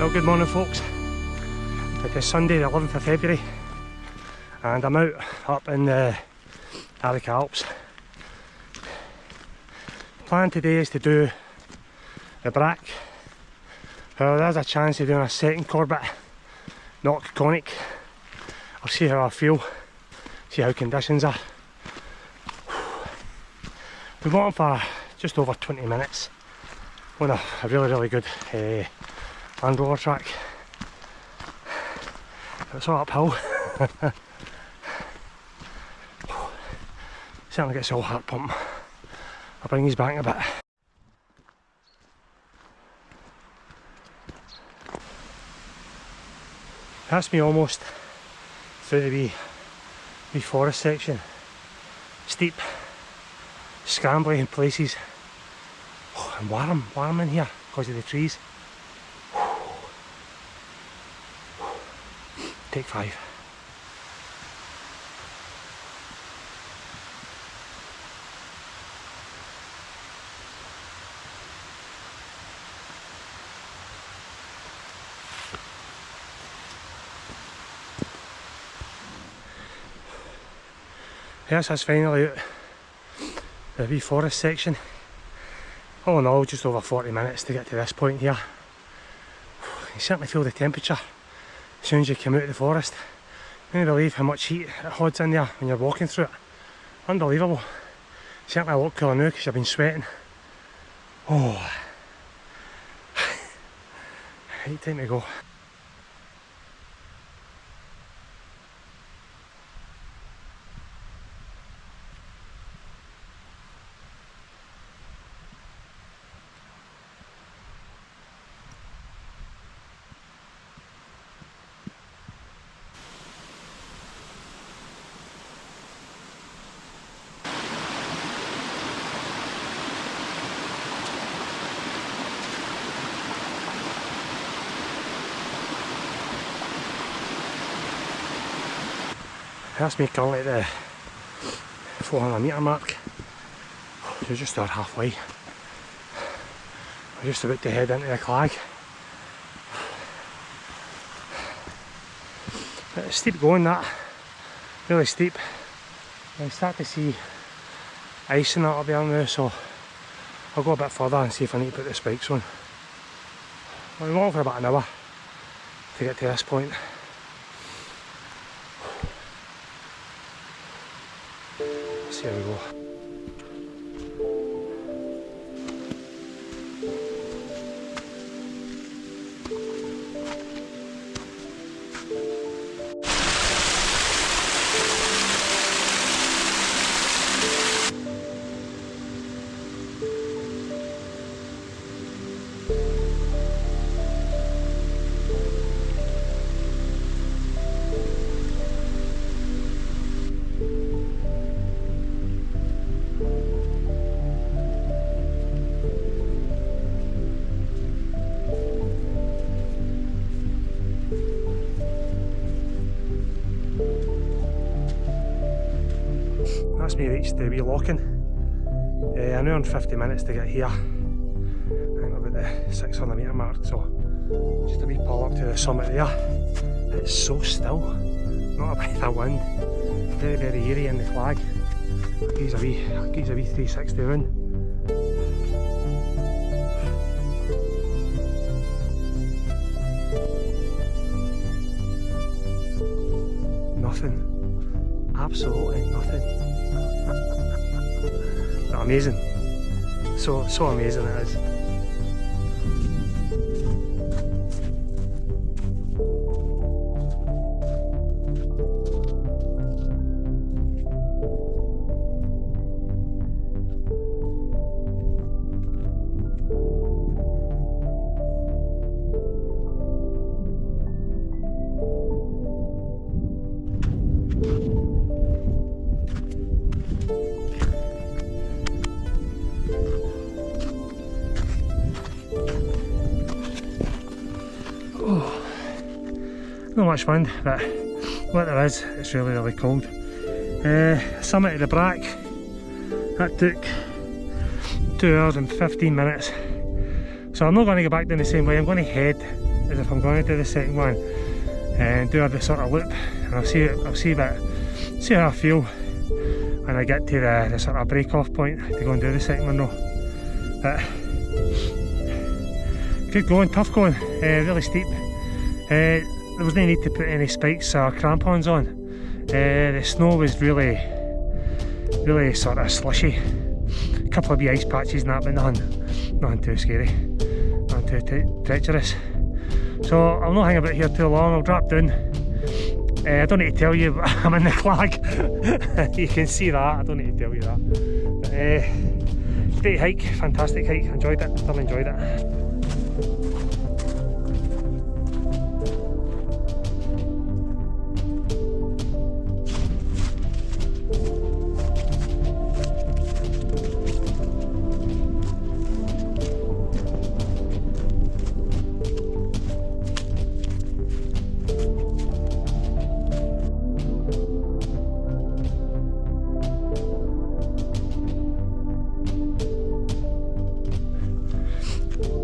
Well, good morning folks. It is Sunday the 11th of February and I'm out up in the Arrochar Alps. Plan today is to do the Brack. There's a chance of doing a second Corbett Cnoc Còinnich. I'll see how I feel, see how conditions are. We've got on for just over 20 minutes on a really good land roller track. It's all uphill. Certainly gets all heart pumping. I'll bring these back a bit. That's me almost through the wee forest section. Steep, scrambly in places, and warm in here because of the trees. Take 5. Yes, that's finally out the wee forest section. All in all, just over 40 minutes to get to this point here. You certainly feel the temperature as soon as you come out of the forest. You can't believe how much heat it hodds in there when you're walking through it. Unbelievable. Certainly a lot cooler now because you've been sweating. Oh, right, time to go. That's me currently at the 400 metre mark. We're just about halfway. We're just about to head into the clag. It's steep going, that. Really steep. I start to see ice and that up there now, so I'll go a bit further and see if I need to put the spikes on. We're going for about an hour to get to this point. Here we go. That's me reached the wee lock-in. An hour and 50 minutes to get here. I think about the 600 metre mark, so just a wee pull up to the summit there. It's so still, not a breath of wind. Very eerie in the flag. I'll give you a wee 360 round. Nothing. Absolutely nothing. Amazing. So amazing it is. Not much wind, but what there is, it's really cold. Summit of the Brack, that took 2 hours and 15 minutes. So I'm not going to go back down the same way. I'm going to head as if if I'm going to do the second one and do the sort of loop, and I'll see how I feel when I get to the sort of break off point to go and do the second one though. But good going, tough going, really steep. There was no need to put any spikes or crampons on. The snow was really sort of slushy. A couple of wee ice patches and that, but nothing too scary, nothing too treacherous. So I'll not hang about here too long, I'll drop down. I don't need to tell you, but I'm in the clag. You can see that, I don't need to tell you that. Great hike, fantastic hike, enjoyed it, thoroughly enjoyed it.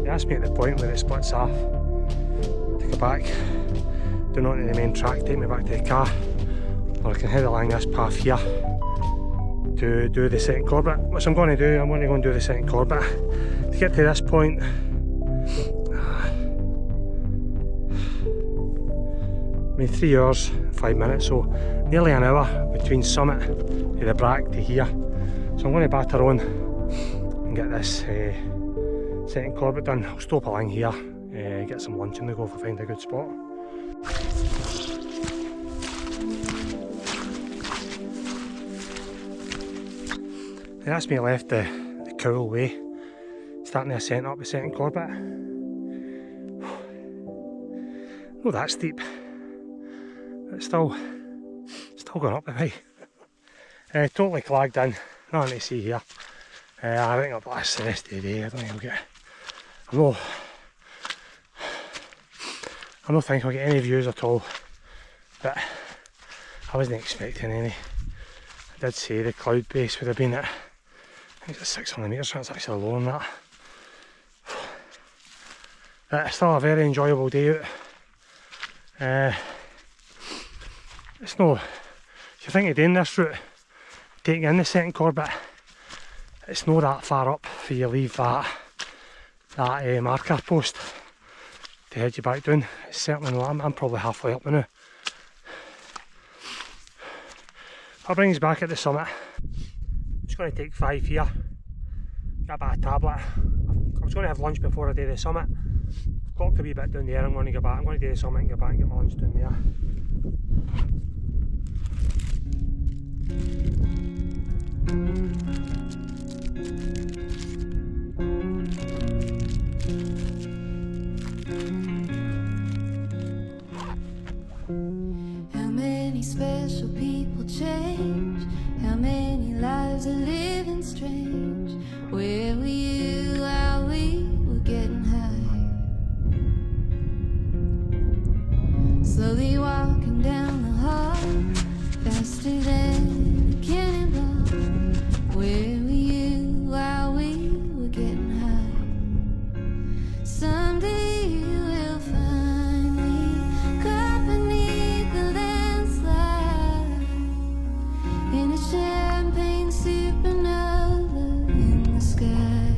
They asked me at the point where it splits off to go back down onto the main track, take me back to the car, or I can head along this path here to do the second Corbett, which I'm going to do. I'm going to go and do the second Corbett. To get to this point, I mean 3 hours, 5 minutes, so nearly an hour between summit to the Brack to here. So I'm going to batter on and get this second Corbett done. I'll stop along here, get some lunch and go if I find a good spot. They asked me to left the Cowl way, starting the ascent up the second Corbett. Not that steep, but still going up the way. Totally clagged in, nothing to see here. I think I'll blast the rest of the day. I don't think I'll get. I don't think I'll get any views at all, but I wasn't expecting any. I did say the cloud base would have been at, I think it's 600 metres, so it's actually lower than that. But it's still a very enjoyable day out. It's no, if you think of doing this route, taking in the second Corbett, it's not that far up for you leave that marker post to head you back down. It's certainly not. I'm probably halfway up now. That brings us back at the summit. I'm just going to take 5 here, get a bit of tablet. I was going to have lunch before I do the summit. I've got a wee bit down there. I'm going to go back. I'm going to do the summit and go back and get my lunch down there. How many special people change? How many lives are living strange? Where were you while we were getting high? Slowly walking down the hall, faster than a cannonball. Where were you while we were getting high? Someday you will find me caught beneath the landslide in a champagne supernova in the sky.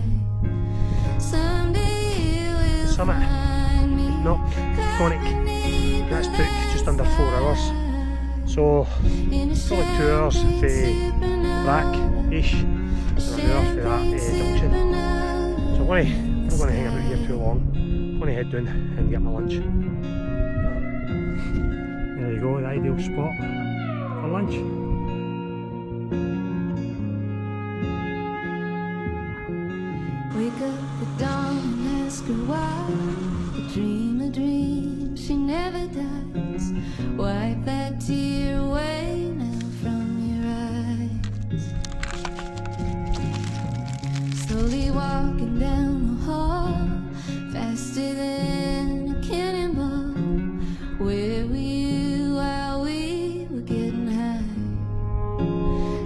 Someday you will find me Cnoc Còinnich. That's took just under 4 hours. So probably 2 hours for Brack-ish and an hour for that junction. So I'm not going to hang about here too long. I'm going to head down and get my lunch. There you go, the ideal spot for lunch. Wake up at dawn and ask her why. A dream, she never dies. Wipe that tear away now from your eyes. Slowly walking down the hall, faster than a cannonball. Where were you while we were getting high?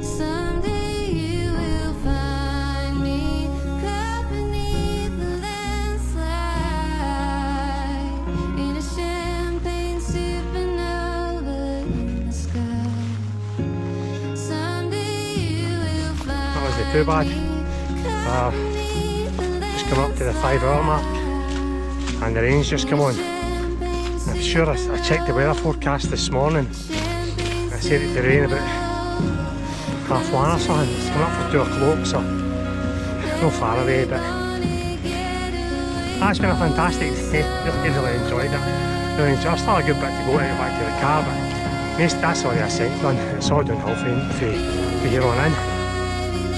Someday you will find me caught beneath the landslide in a too bad. Just come up to the 5 hour mark and the rain's just come on. I'm sure I checked the weather forecast this morning. I said it to rain about 1:30 or something. It's coming up for 2 o'clock, so no far away, but that's been a fantastic day. Really enjoyed it. Really enjoyed it. Still a good bit to go to get back to the car, but that's all the ascent done. It's all downhill from here on in.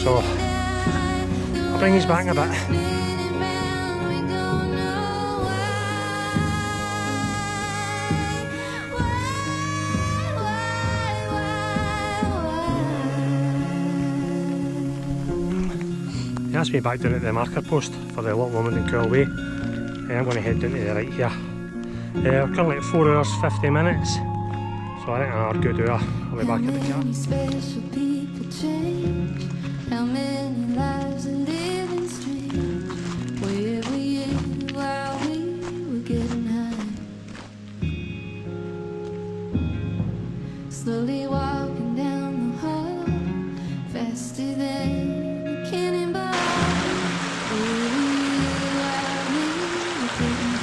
So I'll bring you back in a bit. He asked me back down at the marker post for the little woman in Cool Way. I'm going to head down to the right here. We're currently at 4 hours 50 minutes, so I think another good hour I'll be back at the car. Special people change. How many lives are living strange? Where were you while we were getting high? Slowly walking down the hall, faster than a cannonball. Where were you while we were getting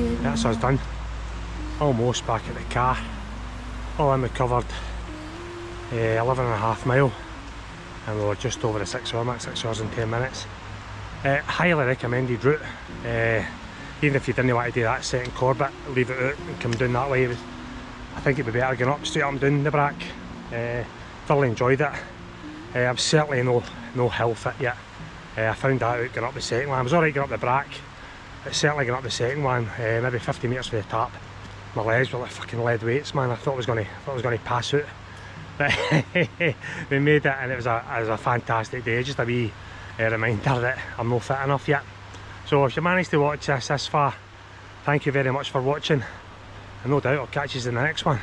high? That's us done. Almost back at the car. All in, we covered 11.5 miles and we were just over the 6 hour mark, 6 hours and 10 minutes. Highly recommended route. Even if you didn't want to do that set in Corbett, leave it out and come down that way. I think it'd be better going up, straight up and down the Brack. Thoroughly enjoyed it. I'm certainly no hill fit yet. I found that out going up the second one. I was alright going up the Brack, but certainly going up the second one, maybe 50 metres from the top. My legs were like fucking lead weights, man. I thought I was going to pass out, but we made it, and it was a fantastic day. Just a wee reminder that I'm not fit enough yet. So if you managed to watch this far, thank you very much for watching, and no doubt I'll catch you in the next one.